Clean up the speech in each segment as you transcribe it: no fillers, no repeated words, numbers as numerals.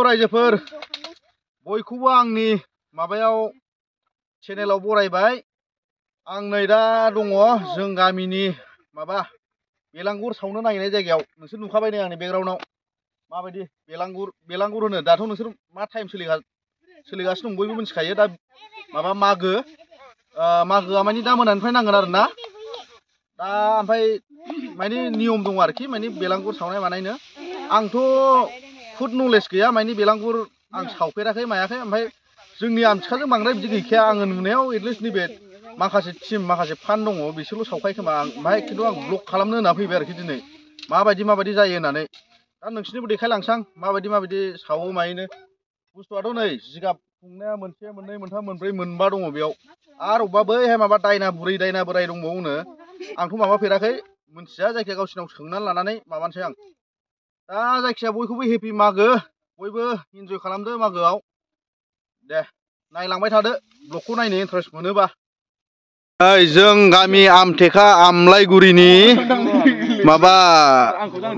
रायजोफोर बयखौबो आंनि माबायाव चेनेलाव बरायबाय आं नै दा दङ जों गामिनि माबा बेलांगुर सावनो नागिरनाय जायगायाव नोंसोर नुखाबाय नै आंनि बेकग्राउन्डआव माबायदि बेलांगुर होनो दाथ' नोंसोर मा टाइम सोलिगासिनो दं बयबो मिथिखायो दा माबा मागोआ मानि दा मोनानिफ्राय नांगोन आरोना दा ओमफ्राय मानि नियम दं आरोखि मानि बेलांगुर सावनाय मानायनो आंथ' खुद नलेज गैया मानि बेलांगुर आं सावफेराखै मायाखै ओमफ्राय जोंनि आमथिखाजों बांद्राय बिदि गैखाया आङो नुनायाव एटलिस्ट नैबे माखासे टिम माखासे फान दङ बिसोरल' सावखायो खोमा ओमफ्राय खिन्थु आं ब्लग खालामनो होनना फैबाय आरोखि दिनै माबायदि जायो होननानै दा नोंसिनिबो देखायलांसां माबायदि सावो मायोनो बुस्थुआथ' नै जिगाब खुंनाया मोनसे मोननै मोनथाम मोनब्रै मोनबा दङ बेयाव आरो अबेबा बैहाय माबा दायना बोराय दंबावोनो आंथ' माबाफेराखै मिथिया जायखिया गावसिनाव सोंनानै लानानै माबानोसै आं दा जायखिया बयखौबो हेपि मागो बयबो इन्जय खालामदो मागोआव दे नायलांबाय थादो ब्लगखौ नायनो इन्टारेस्ट मोनोबा जों गामि आमथेखा आमलायगुरिनि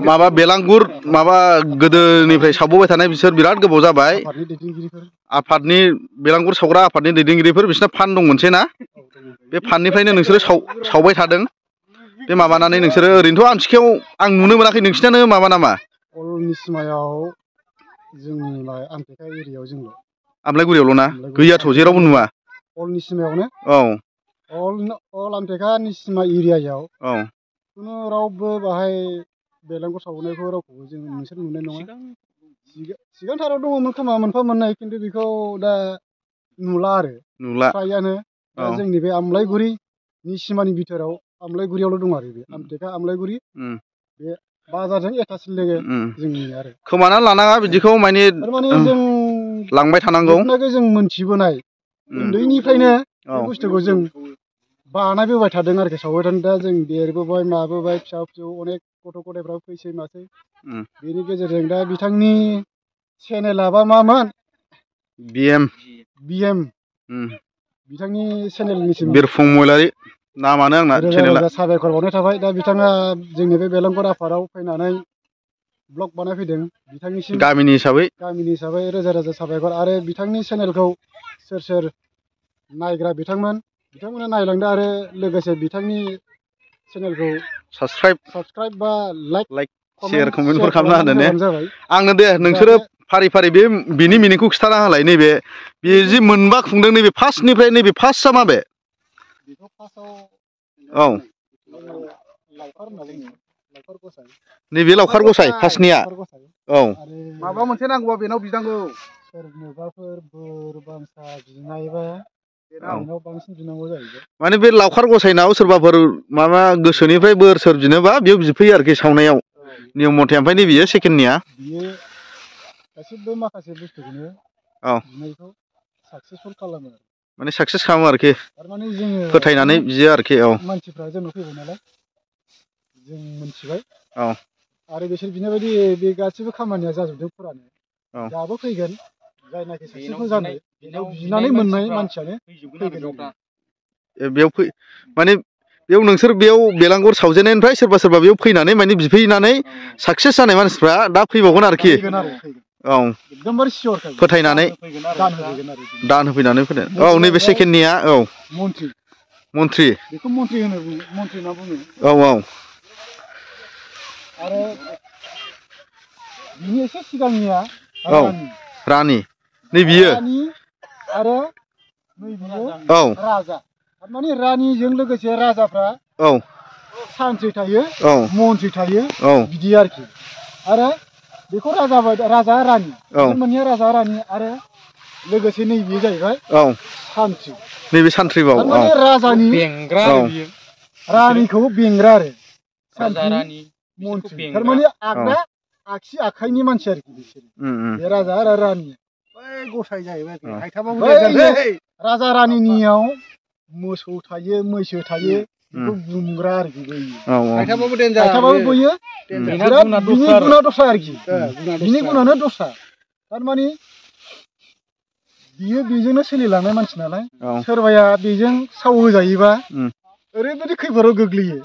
माबा बेलांगुर माबा गोदोनिफ्राय सावबोबाय थानाय बिसोर बिराद गोबाव जाबाय आफादनि बेलांगुर सावग्रा आफादनि दैदेनगिरिफोर बिसोरना फान दं मोनसे ना बे फाननिफ्रायनो नोंसोरो सावबाय थादों बे माबानानै नोंसोरो ओरैनोथ' आमथिखायाव आं नुनो मोनाखै नोंसिनानो माबा नामा अलनि सिमायाव जोंनि आमथेखा एरियायाव जोंल' आमलायगुरियावल' ना गैयाथ' जेरावबो नुवा अलनि सिमायावनो औ अल आमथेखानि सिमा एरियायाव औ खुनु रावबो बाहाय बेलांगुर सावनायखौ रावखौबो जों नोंसोर नुनाय नङा सिगांथाराव दङमोन खोमा मोनफा मोननै खिन्थु बेखौ दा नुला फ्रायानो दा जोंनि बे आमलायगुरिनि सिमानि बिथोराव आमलायगुरियावल' दं आरो बे आमथेखा आमलायगुरि बे बाजारजों एटाच लोगो जोंनि आरो खोमानानै लानाङा बिदिखौ माने थारमाने जों लांबाय थानांगौ जों मोनथिबोनाय उन्दैनिफ्रायनो बे बुस्थुखौ जों बानायबोबाय थादों आरोखि सावबाय थादों दा जों देरबोबाय माबोबाय फिसा फिसौ अनेक गथ' गथायफ्राबो फैसै मासै बेनि गेजेरजों दा बिथांनि चेनेलाबा मामोन बिएम बिथांनि चेनेलनिसिम बिरफुं महिलारि नामानो आंना चेनेला साबायखर बावनाय थाबाय दा बिथाङा जोंनि बे बेलांगुर आफादाव फैनानै ब्लग बानायफैदों बिथांनिसिम गामिनि हिसाबै रोजा साबायखर आरो बिथांनि चेनेलखौ सोर नायग्रा बिथांमोना नायलांदो आरो लोगोसे बिथांनि चेनेलखौ साबसक्राइब बा लाइक शेयार कमेन्टफोर खालामना होनो ने आंनो दे नोंसोरो फारि बेनि मिनिंखौ खिथाना होलाय नैबे बे जि मोनबा खुंदों नैबे फार्स्टनिफ्राय नैबे फार्स्टआ माबे बेखौ फार्स्टआव औ नैबे लावखार गसाइ फार्स्टनिया औ माबा मोनसे नांगौबा बेनाव बिनांगौ सोरनोबाफोर बोर बांसा बिनायबा बेनाव बांसिन बिनांगौ जाहैबाय माने बे लावखार गसाइनाव सोरबाफोर माबा गोसोनिफ्राय बोर बिनोबा बेयाव बिफैयो आरोखि सावनायाव नियम मथे ओमफ्राय नैबेयो सेकेन्डनिया बियो गासिबो माखासे बुस्थुखौनो बिनायखौ साक्सेसफुल खालामो माने साक्सेस खालामो आरोखि थारमाने जोङो फोथायनानै बियो आरोखि मानसिफ्रा जोंनाव फैबाय नालाय जों मोनथिबाय औ आरो बिसोर बिनाय बायदि बे गासिबो खामानिया जाजोबदों फुरानो दाबो फैगोन जायनाखि साक्सेसफुल जानाय बेनाव बिनानै मोननाय मानसियानो फैगोन बेयाव माने बेयाव नोंसोर बेयाव बेलांगुर सावजेननायनिफ्राय सोरबा बेयाव फैनानै माने बिफैनानै साक्सेस जानाय मानसिफ्रा दा फैबावगोन आरोखि औ एकदमबारे सियर फोथायनानै दान होफैनानै फैदों औ नैबे सेकेन्डनिया औ मन्त्रि बेखौ मन्त्रि होनना बुङो औ आरो बिनि एसे सिगांनिया रानि नै बियो आरो राजा थारमाने रानिजों लोगोसे राजाफ्रा सान्थ्रि थायो मन्त्रि थायो बिदि आरोखि आरो बेखौ राजा रानि मोननैया राजा रानि आरो लोगोसे नैबे जाहैबाय सान्थ्रि नैबे सान्थ्रिबाव थारमाने राजानि बेंग्रा रानिखौ बेंग्रा आरो सान्थ्रि मन्त्रि थारमाने आगदा आगसि आखाइनि मानसि आरोखि बिसोर बे राजा आरो रानि बै गसाइ जाहैबाय राजा रानिनियाव मोसौ थायो मैसो थायो बेखौ गुमग्रा आरोखि गायथाबाबो बोयो बिनि गुना दस्रा आरोखि बिनि गुनानो दस्रा थारमाने बियो बेजोंनो सोलिलांनाय मानसि नालाय सोरबाया बेजों साव होजायोबा ओरैबायदि खैफोदाव गोग्लैयो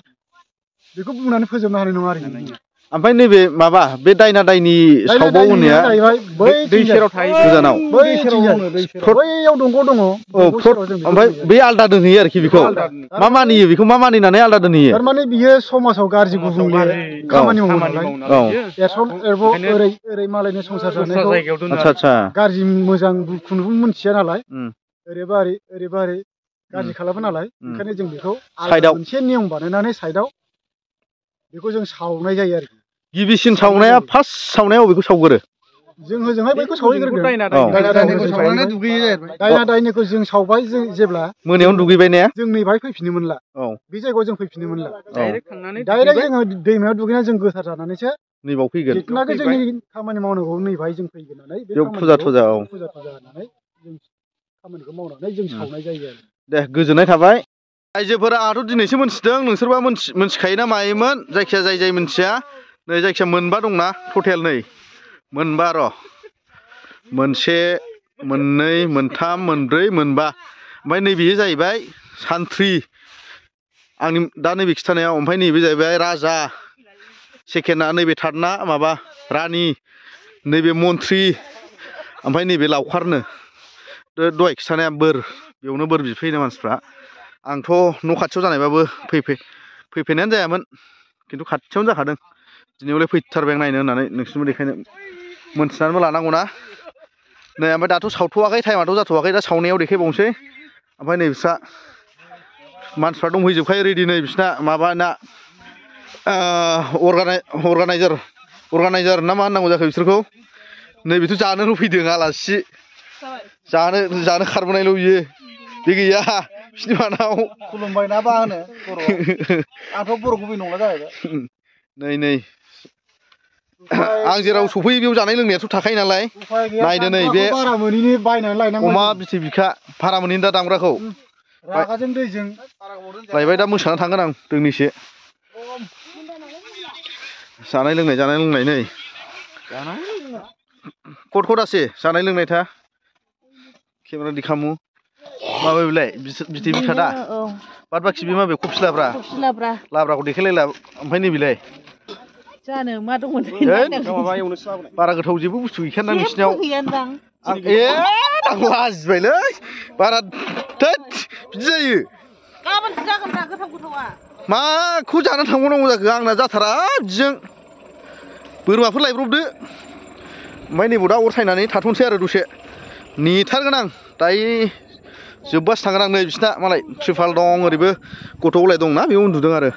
बेखौ बुंनानै फोजोबनो हानाय नङा आरोखि ओमफ्राय नैबे माबा बे दायना दायनि सावबाव होननाया दै सेराव थायो गोजानाव बैयाव दंग' दङ ओमफ्राय बे आलदा दोनहैयो आरोखि बेखौ मा मानियो बेखौ मा मानिनानै आलदा दोनहैयो थारमाने बियो समाजाव गाज्रि गुबुंले खामानि मावो नालाय ओरै मालायनि संसार जानायखौ आच्छा गाज्रि मोजां खुनुबो मोनथिया नालाय ओरैबा ओरै गाज्रि खालामो नालाय ओंखायनो जों बेखौ साइडआव मोनसे नियम बानायनानै साइडआव बेखौ जों सावनाय जायो आरोखि गिबिसिन सावनाया फार्स्ट सावनाया बबेखौ सावगोरो जों होजोंहाय बैखौ सावहैग्रोदों दायना दायनिखौ जों सावबाय जों जेब्ला मोनायावनो दुगैबाय ने जों नैबाहाय फैफिननो मोनला बे जायगायाव जों फैफिननो मोनला डाइरेक्ट जोङो दैमायाव दुगैना जों गोथार जानानैसो नैबाव फैगोन जिथुनाखि जोंनि खामानि मावनांगौ नैबाहाय जों फैगोन नालाय बे फुजा थुजा होनानै जों खामानिखौ मावनानै जों सावनाय जायो आरो दे गोजोननाय थाबाय रायजोफोरा आंहाथ' दिनैसो मोनथिदों नोंसोरबा मोनथिखायोना मायोमोन जायखिया जाय मोनथिया नै जायखिया मोनबा दंना टटेल नै मोनबा र' मोनसे मोननै मोनथाम मोनब्रै मोनबा ओमफ्राय नैबे जाहैबाय सान्थ्रि आंनि दा नैबे खिथानायाव ओमफ्राय नैबे जाहैबाय राजा सेकेन्डआ नैबे थार्डना माबा रानि नैबे मन्थ्रि ओमफ्राय नैबे लावखारनो दहाय खिथानाया बोर बेयावनो बोर बिफैनो मानसिफ्रा आंथ' न' खाथियाव जानायबाबो फैफेरनायानो जायामोन खिन्थु खाथियावनो जाखादों दिनैयावलाय फैथारबाय आं नायनो होननानै नोंसोरबो देखायनो मोनथिनानैबो लानांगौना नै ओमफ्राय दाथ' सावथ'वाखै टाइमाथ' जाथ'वाखै दा सावनायाव देखायबावनोसै ओमफ्राय नै बिस्रा मानसिफ्रा दंहैजोबखायो रेडि नै बिसिना माबाना अर्गानाइजार ना मा होननांगौ जाखो बिसोरखौ नै बेथ' जानो लुबैदों आलासि जानो खारबोनायल' बियो बे गैया बिसिनि मानाव खुलुमबाय ना बा होनो आंथ' बर' गुबै नंला जाहैबाय नै आं जेराव सफैयो बेयाव जानाय लोंनायाथ' थाखायो नालाय नायदो नै बे अमा बिथै बिखा भारा मोनैनि दा दामग्राखौ रागाजों दैजों लायबाय दा मोसानानै थांगोन आं दोंनैसो जानाय लोंनाय नै खटखटासे जानाय लोंनाय था केमेरा दिखामु माबे बेलाय बिथै बिखा दा बाद बाखि बे माबे कफि लाब्राखौ देखायलायला ओमफ्राय नैबेलाय जानो मा दंमोन बारा गोथाव जेबो बुस्थु गैखाया नोंसिनियाव आं लाजिबायलै बारा थोद बिदि जायो गाबोनसो जागोनब्रा गोथावा माखौ जानानै थांबावनांगौ जाखो आंना जाथारा बिदिजों बोरमाफोर लायब्रबदो ओमफ्राय नैबाव दा अर सायनानै थाथ'नोसै आरो दसे नेथारगोन आं दायो जोब्बासो थांगोन आं नै बिसिना मालाय त्रिपाल दं ओरैबो गथ' गलाय दंना बेयाव उन्दुदों आरो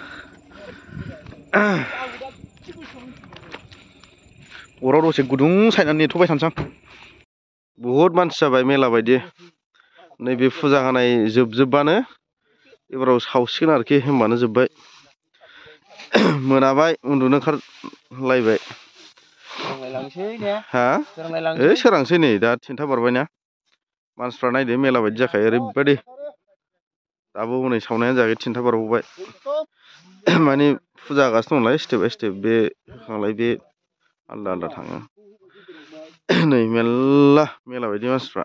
अराव दसे गुदुं सायनानै नेथ'बाय थानोसां बहुद मानसि जाबाय मेला बायदि नैबे फुजा होनाय जोबजोबबानो एबाराव सावसिगोन आरोखि होमबानो जोब्बाय मोनाबाय उन्दुनो ओंखारलायबाय हा सोरांसै नै दा 10था बारबायना मानसिफ्रा नायदो मेला बायदि जाखायो ओरैबायदि दाबो हनै सावनायानो जायाखै 10था बारबावबाय माने फुजा होगासिनो दं नालाय स्टेप बाय स्टेप बे होखांलाय बे आलदा आलदा थाङो नै मेरला मेला बायदि मानसिफ्रा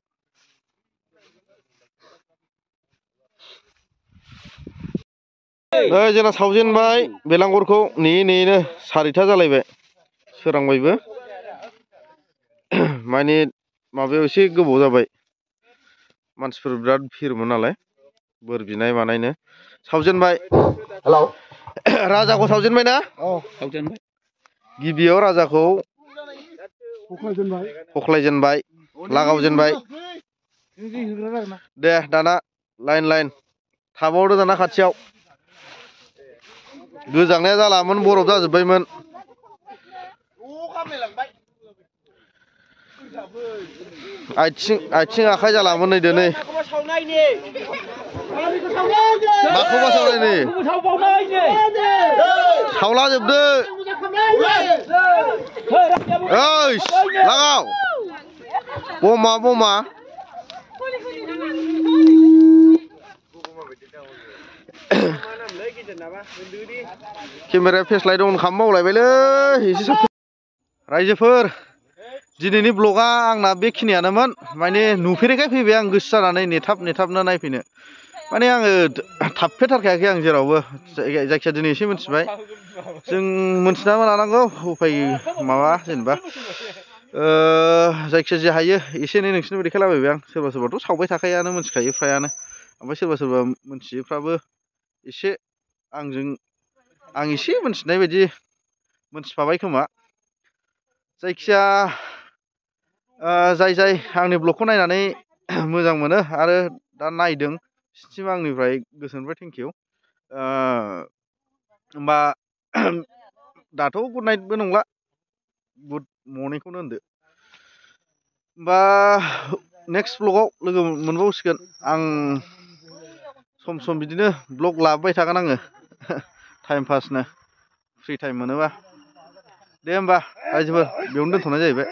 नै जोंना सावजेनबाय बेलांगुरखौ नेयैनो 4:30 जालायबाय सोरांबायबो माने माबायाव एसे गोबाव जाबाय मानसिफोर बिराद भिरमोन नालाय बोर बिनाय मानायनो सावजेनबाय राजाखौ सावजेनबाय ना सावजेनबाय गिबियाव राजाखौ हख्लायजेनबाय लागावजेनबाय दे दाना लाइन थाबावदो दाना खाथियाव गोजांनाया जालामोन बरफ जाजोब्बायमोन आथिं आखाइ जालामोन नै दिनै माखौबा सावनायनि सावला जोबदो ओइ लागाव बमा केमेराया फेसलाइट अन खालामनो बावलायबायलै एसे रायजोफोर दिनैनि ब्लगा आंना बेखिनियानोमोन माने नुफेरैखाय फैबाय आं गोसो जानानै नेथाबनो नायफैनो माने आङो थाबफेरथारखायाखै आं जेरावबो जायखिया दिनै एसे मिथिबाय जों मिथिनानै लानांगौ उफाय माबा जेनेबा जायखिया जे हायो एसे एनै नोंसिनोबो देखायलाबायबाय आं सोरबा सोरबाथ' सावबाय थाखायानो मिथिखायो फ्रायानो ओमफ्राय सोरबा सोरबा मिथियैफ्राबो एसे आं एसे मिथिनाय बायदि मिथिफाबाय खोमा जायखिया जाय आंनि ब्लगखौ नायनानै मोजां मोनो आरो दा नायदों बिसिनिसिम आंनिफ्राय गोसोनिफ्राय थेंक इउ होमबा दाथ' गुड नाइटबो नंला गुड मर्निंखौनो होनदो होमबा नेक्स्ट ब्लगाव लोगो मोनबावसिगोन आं सम बिदिनो ब्लग लाबोबाय थागोन आङो टाइम पासनो फ्रि टाइम मोनोबा दे होमबा रायजोफोर बेयावनो दोनथ'नाय जाहैबाय